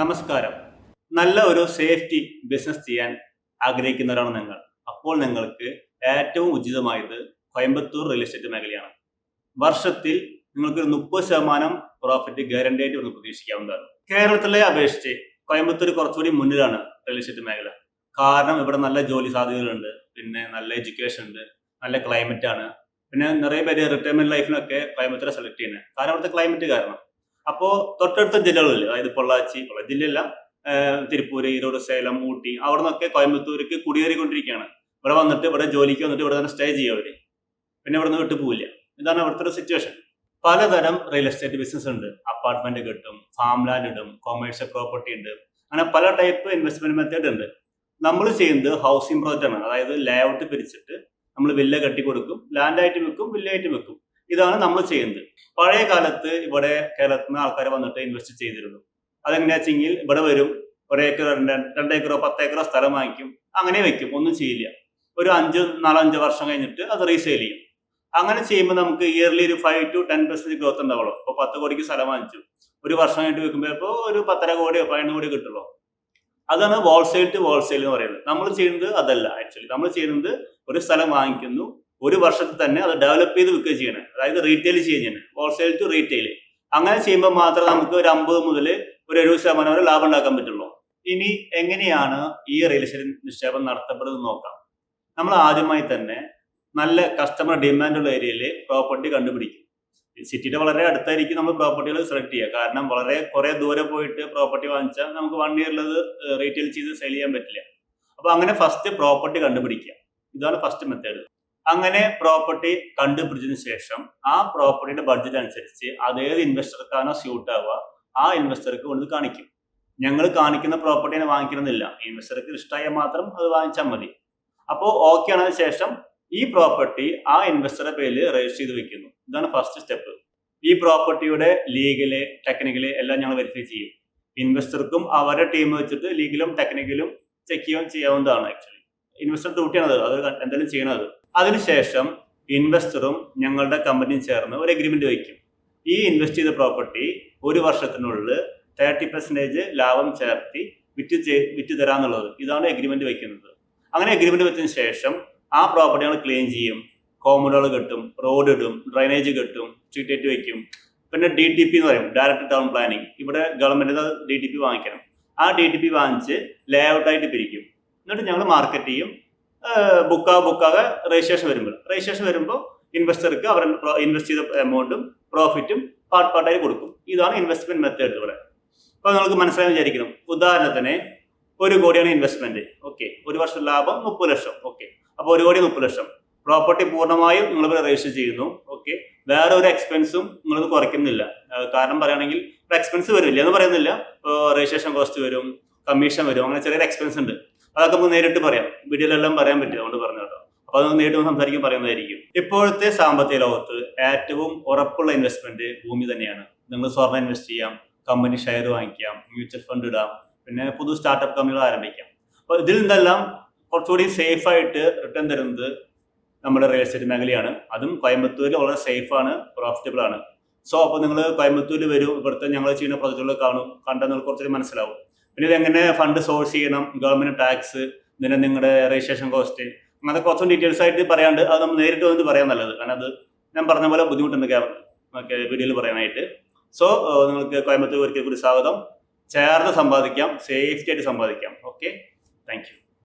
നമസ്കാരം. നല്ല ഒരു സേഫ്റ്റി ബിസിനസ് ചെയ്യാൻ ആഗ്രഹിക്കുന്നവരാണ് നിങ്ങൾ. അപ്പോൾ നിങ്ങൾക്ക് ഏറ്റവും ഉചിതമായത് കോയമ്പത്തൂർ റിയൽ എസ്റ്റേറ്റ് മേഖലയാണ്. വർഷത്തിൽ നിങ്ങൾക്ക് 30% പ്രോഫിറ്റ് ഗ്യാരണ്ടി ആയിട്ട് ഒന്ന് പ്രതീക്ഷിക്കാവുന്നതാണ്. കേരളത്തിലെ അപേക്ഷിച്ച് കോയമ്പത്തൂർ കുറച്ചുകൂടി മുന്നിലാണ് റിയൽ എസ്റ്റേറ്റ് മേഖല. കാരണം ഇവിടെ നല്ല ജോലി സാധ്യതകളുണ്ട്, പിന്നെ നല്ല എഡ്യൂക്കേഷൻ ഉണ്ട്, നല്ല ക്ലൈമറ്റ് ആണ്. പിന്നെ നിറയെ പേര് റിട്ടയർമെന്റ് ലൈഫിനൊക്കെ കോയമ്പത്തൂരെ സെലക്ട് ചെയ്യുന്നത് കാരണം അവിടുത്തെ ക്ലൈമറ്റ് കാരണം. അപ്പോൾ തൊട്ടടുത്ത ജില്ലകളിൽ, അതായത് പൊള്ളാച്ചി ജില്ലയല്ല, തിരുപ്പൂര്, ഈരോട്, സേലം, ഊട്ടി, അവിടെ നിന്നൊക്കെ കോയമ്പത്തൂർക്ക് കുടിയേറിക്കൊണ്ടിരിക്കുകയാണ്. ഇവിടെ വന്നിട്ട് ഇവിടെ ജോലിക്ക് വന്നിട്ട് ഇവിടെ തന്നെ സ്റ്റേ ചെയ്യുക അവർ, പിന്നെ ഇവിടെ നിന്ന് വിട്ടു പോവില്ല. ഇതാണ് അവിടുത്തെ ഒരു സിറ്റുവേഷൻ. പലതരം റിയൽ എസ്റ്റേറ്റ് ബിസിനസ് ഉണ്ട്. അപ്പാർട്ട്മെന്റ് കിട്ടും, ഫാം ലാൻഡ് ഇടും, കൊമേഴ്ഷ്യൽ പ്രോപ്പർട്ടി ഉണ്ട്, അങ്ങനെ പല ടൈപ്പ് ഇൻവെസ്റ്റ്മെന്റ് മെത്തേഡ് ഉണ്ട്. നമ്മൾ ചെയ്യുന്നത് ഹൗസിംഗ് പ്രോജക്റ്റ് ആണ്. അതായത് ലേഔട്ട് പിരിച്ചിട്ട് നമ്മൾ വില്ല കെട്ടിക്കൊടുക്കും, ലാൻഡായിട്ട് വെക്കും, വില്ലയായിട്ട് വെക്കും. ഇതാണ് നമ്മൾ ചെയ്യുന്നത്. പഴയ കാലത്ത് ഇവിടെ കേരളത്തിൽ നിന്ന് ആൾക്കാർ വന്നിട്ട് ഇൻവെസ്റ്റ് ചെയ്തിരുന്നു. അതെങ്ങനെയാ വെച്ചെങ്കിൽ ഇവിടെ വരും, 1 ഏക്കറോ 2 ഏക്കറോ 10 ഏക്കറോ സ്ഥലം വാങ്ങിക്കും, അങ്ങനെ വെക്കും, ഒന്നും ചെയ്യില്ല. ഒരു 4-5 വർഷം കഴിഞ്ഞിട്ട് അത് റീസെയിൽ ചെയ്യും. അങ്ങനെ ചെയ്യുമ്പോൾ നമുക്ക് ഇയർലി ഒരു 5 to 10% ഗ്രോത്ത് ഉണ്ടാവുള്ളൂ. ഇപ്പോൾ 10 കോടിക്ക് സ്ഥലം വാങ്ങിച്ചു, ഒരു വർഷം കഴിഞ്ഞിട്ട് വെക്കുമ്പോൾ ഇപ്പോൾ ഒരു 10.5 കോടിയോ 11 കോടിയോ കിട്ടുള്ളൂ. അതാണ് ഹോൾസെയിൽ ടു ഹോൾസെയിൽ എന്ന് പറയുന്നത്. നമ്മൾ ചെയ്യുന്നത് അതല്ല. ആക്ച്വലി നമ്മൾ ചെയ്യുന്നത് ഒരു സ്ഥലം വാങ്ങിക്കുന്നു, ഒരു വർഷത്തിൽ തന്നെ അത് ഡെവലപ്പ് ചെയ്ത് വിൽക്കുക ചെയ്യണം. അതായത് റീറ്റെയിൽ ചെയ്യുന്നത്, ഹോൾസെയിൽ ടു റീറ്റെയിൽ. അങ്ങനെ ചെയ്യുമ്പോൾ മാത്രമേ നമുക്ക് ഒരു 50 മുതൽ ഒരു 70% വരെ ലാഭം ഉണ്ടാക്കാൻ പറ്റുള്ളൂ. ഇനി എങ്ങനെയാണ് ഈ റിയൽ എസ്റ്റേറ്റ് നിക്ഷേപം നടത്തപ്പെടുന്നത് നോക്കാം. നമ്മൾ ആദ്യമായി തന്നെ നല്ല കസ്റ്റമർ ഡിമാൻഡുള്ള ഏരിയയിൽ പ്രോപ്പർട്ടി കണ്ടുപിടിക്കും. സിറ്റിയുടെ വളരെ അടുത്തായിരിക്കും നമ്മൾ പ്രോപ്പർട്ടികൾ സെലക്ട് ചെയ്യുക. കാരണം കുറെ ദൂരെ പോയിട്ട് പ്രോപ്പർട്ടി വാങ്ങിച്ചാൽ നമുക്ക് 1 ഇയറിലത് റീറ്റെയിൽ ചെയ്ത് സെയിൽ ചെയ്യാൻ പറ്റില്ല. അപ്പോൾ അങ്ങനെ ഫസ്റ്റ് പ്രോപ്പർട്ടി കണ്ടുപിടിക്കുക. ഇതാണ് ഫസ്റ്റ് മെത്തേഡ്. അങ്ങനെ പ്രോപ്പർട്ടി കണ്ടുപിടിച്ചതിന് ശേഷം ആ പ്രോപ്പർട്ടിയുടെ ബഡ്ജറ്റ് അനുസരിച്ച് അതേത് ഇൻവെസ്റ്റർക്കാണോ സ്യൂട്ട് ആവുക ആ ഇൻവെസ്റ്റർക്ക് കൊണ്ട് കാണിക്കും. ഞങ്ങൾ കാണിക്കുന്ന പ്രോപ്പർട്ടിനെ വാങ്ങിക്കണമെന്നില്ല, ഇൻവെസ്റ്റർക്ക് ഇഷ്ടമായാൽ മാത്രം അത് വാങ്ങിച്ചാൽ മതി. അപ്പോൾ ഓക്കെ ആണതിന് ശേഷം ഈ പ്രോപ്പർട്ടി ആ ഇൻവെസ്റ്ററുടെ പേരിൽ രജിസ്റ്റർ ചെയ്ത് വെക്കുന്നു. ഇതാണ് ഫസ്റ്റ് സ്റ്റെപ്പ്. ഈ പ്രോപ്പർട്ടിയുടെ ലീഗല് ടെക്നിക്കല് എല്ലാം ഞങ്ങൾ വെരിഫൈ ചെയ്യും. ഇൻവെസ്റ്റർക്കും അവരുടെ ടീം വെച്ചിട്ട് ലീഗലും ടെക്നിക്കലും ചെക്ക് ചെയ്യാവുന്നതാണ്. ആക്ച്വലി ഇൻവെസ്റ്റർ ഡ്യൂട്ടിയാണത്, അത് എന്തെങ്കിലും ചെയ്യണത്. അതിനുശേഷം ഇൻവെസ്റ്ററും ഞങ്ങളുടെ കമ്പനിയും ചേർന്ന് ഒരു എഗ്രിമെന്റ് വയ്ക്കും. ഈ ഇൻവെസ്റ്റ് ചെയ്ത പ്രോപ്പർട്ടി ഒരു വർഷത്തിനുള്ളിൽ 30% ലാഭം ചേർത്തി വിറ്റ് തരാന്നുള്ളത്. ഇതാണ് എഗ്രിമെന്റ് വയ്ക്കുന്നത്. അങ്ങനെ എഗ്രിമെന്റ് വെച്ചതിന് ശേഷം ആ പ്രോപ്പർട്ടി ഞങ്ങൾ ക്ലീൻ ചെയ്യും, കോമ്പൗണ്ടുകൾ കെട്ടും, റോഡ് ഇടും, ഡ്രൈനേജ് കെട്ടും, സ്ട്രീറ്റ് ലൈറ്റ് വയ്ക്കും. പിന്നെ DTP എന്ന് പറയും, ഡയറക്ട് ടൗൺ പ്ലാനിങ്. ഇവിടെ ഗവൺമെന്റ് DTP വാങ്ങിക്കണം. ആ DTP വാങ്ങിച്ച് ലേഔട്ടായിട്ട് പിരിക്കും. എന്നിട്ട് ഞങ്ങൾ മാർക്കറ്റ് ചെയ്യും. ബുക്കാകെ രജിസ്ട്രേഷൻ വരുമ്പോൾ ഇൻവെസ്റ്റർക്ക് അവർ ഇൻവെസ്റ്റ് ചെയ്ത എമൗണ്ടും പ്രോഫിറ്റും പാർട്ടായി കൊടുക്കും. ഇതാണ് ഇൻവെസ്റ്റ്മെന്റ് മെത്തേഡ് ഇവിടെ. അപ്പോൾ നിങ്ങൾക്ക് മനസ്സിലായി വിചാരിക്കണം. ഉദാഹരണത്തിന് 1 കോടിയാണ് ഇൻവെസ്റ്റ്മെന്റ്. ഓക്കെ, ഒരു വർഷം ലാഭം 30 ലക്ഷം. ഓക്കെ, അപ്പോൾ 1 കോടി 30 ലക്ഷം. പ്രോപ്പർട്ടി പൂർണ്ണമായും നിങ്ങൾ രജിസ്റ്റർ ചെയ്യുന്നു. ഓക്കെ, വേറെ ഒരു എക്സ്പെൻസും നിങ്ങളത് കുറയ്ക്കുന്നില്ല. കാരണം പറയുകയാണെങ്കിൽ എക്സ്പെൻസ് വരില്ല എന്ന് പറയുന്നില്ല. രജിസ്ട്രേഷൻ കോസ്റ്റ് വരും, കമ്മീഷൻ വരും, അങ്ങനെ ചെറിയൊരു എക്സ്പെൻസ് ഉണ്ട്. അതൊക്കെ നമുക്ക് നേരിട്ട് പറയാം, വീഡിയോയിലെല്ലാം പറയാൻ പറ്റും. അതുകൊണ്ട് പറഞ്ഞു കേട്ടോ. അപ്പോൾ അത് നേരിട്ട് സംസാരിക്കാൻ പറയുന്നതായിരിക്കും. ഇപ്പോഴത്തെ സാമ്പത്തിക ലോകത്ത് ഏറ്റവും ഉറപ്പുള്ള ഇൻവെസ്റ്റ്മെന്റ് ഭൂമി തന്നെയാണ്. നിങ്ങൾ സ്വർണ്ണം ഇൻവെസ്റ്റ് ചെയ്യാം, കമ്പനി ഷെയർ വാങ്ങിക്കാം, മ്യൂച്വൽ ഫണ്ട് ഇടാം, പിന്നെ പുതു സ്റ്റാർട്ടപ്പ് കമ്പനികൾ ആരംഭിക്കാം. അപ്പോൾ ഇതിൽ നിന്നെല്ലാം കുറച്ചുകൂടി സേഫ് ആയിട്ട് റിട്ടേൺ തരുന്നത് നമ്മുടെ റിയൽ എസ്റ്റേറ്റ് മേഖലയാണ്. അതും കോയമ്പത്തൂരിൽ വളരെ സേഫാണ്, പ്രോഫിറ്റബിൾ ആണ്. സോ അപ്പോൾ നിങ്ങൾ കോയമ്പത്തൂരിൽ വരും, ഇവിടുത്തെ ഞങ്ങൾ ചെയ്യുന്ന പ്രൊജക്റ്റുകൾ കണ്ടാൽ നിങ്ങൾക്ക് കുറച്ചുകൂടി മനസ്സിലാവും. പിന്നെ ഇതെങ്ങനെ ഫണ്ട് സോഴ്സ് ചെയ്യണം, ഗവൺമെന്റ് ടാക്സ്, പിന്നെ നിങ്ങളുടെ രജിസ്ട്രേഷൻ കോസ്റ്റ്, അങ്ങനത്തെ കുറച്ചും ഡീറ്റെയിൽസ് ആയിട്ട് പറയാണ്ട് അത് നമ്മൾ നേരിട്ട് വന്നിട്ട് പറയാൻ നല്ലത്. കാരണം അത് ഞാൻ പറഞ്ഞ പോലെ ബുദ്ധിമുട്ടുണ്ട് വീഡിയോയിൽ പറയാനായിട്ട്. സോ നിങ്ങൾക്ക് കോയമ്പത്തൂർ ഒരിക്കൽ കൂടി സ്വാഗതം. ചേർന്ന് സമ്പാദിക്കാം, സേഫ്റ്റി ആയിട്ട് സമ്പാദിക്കാം. Okay, thank you.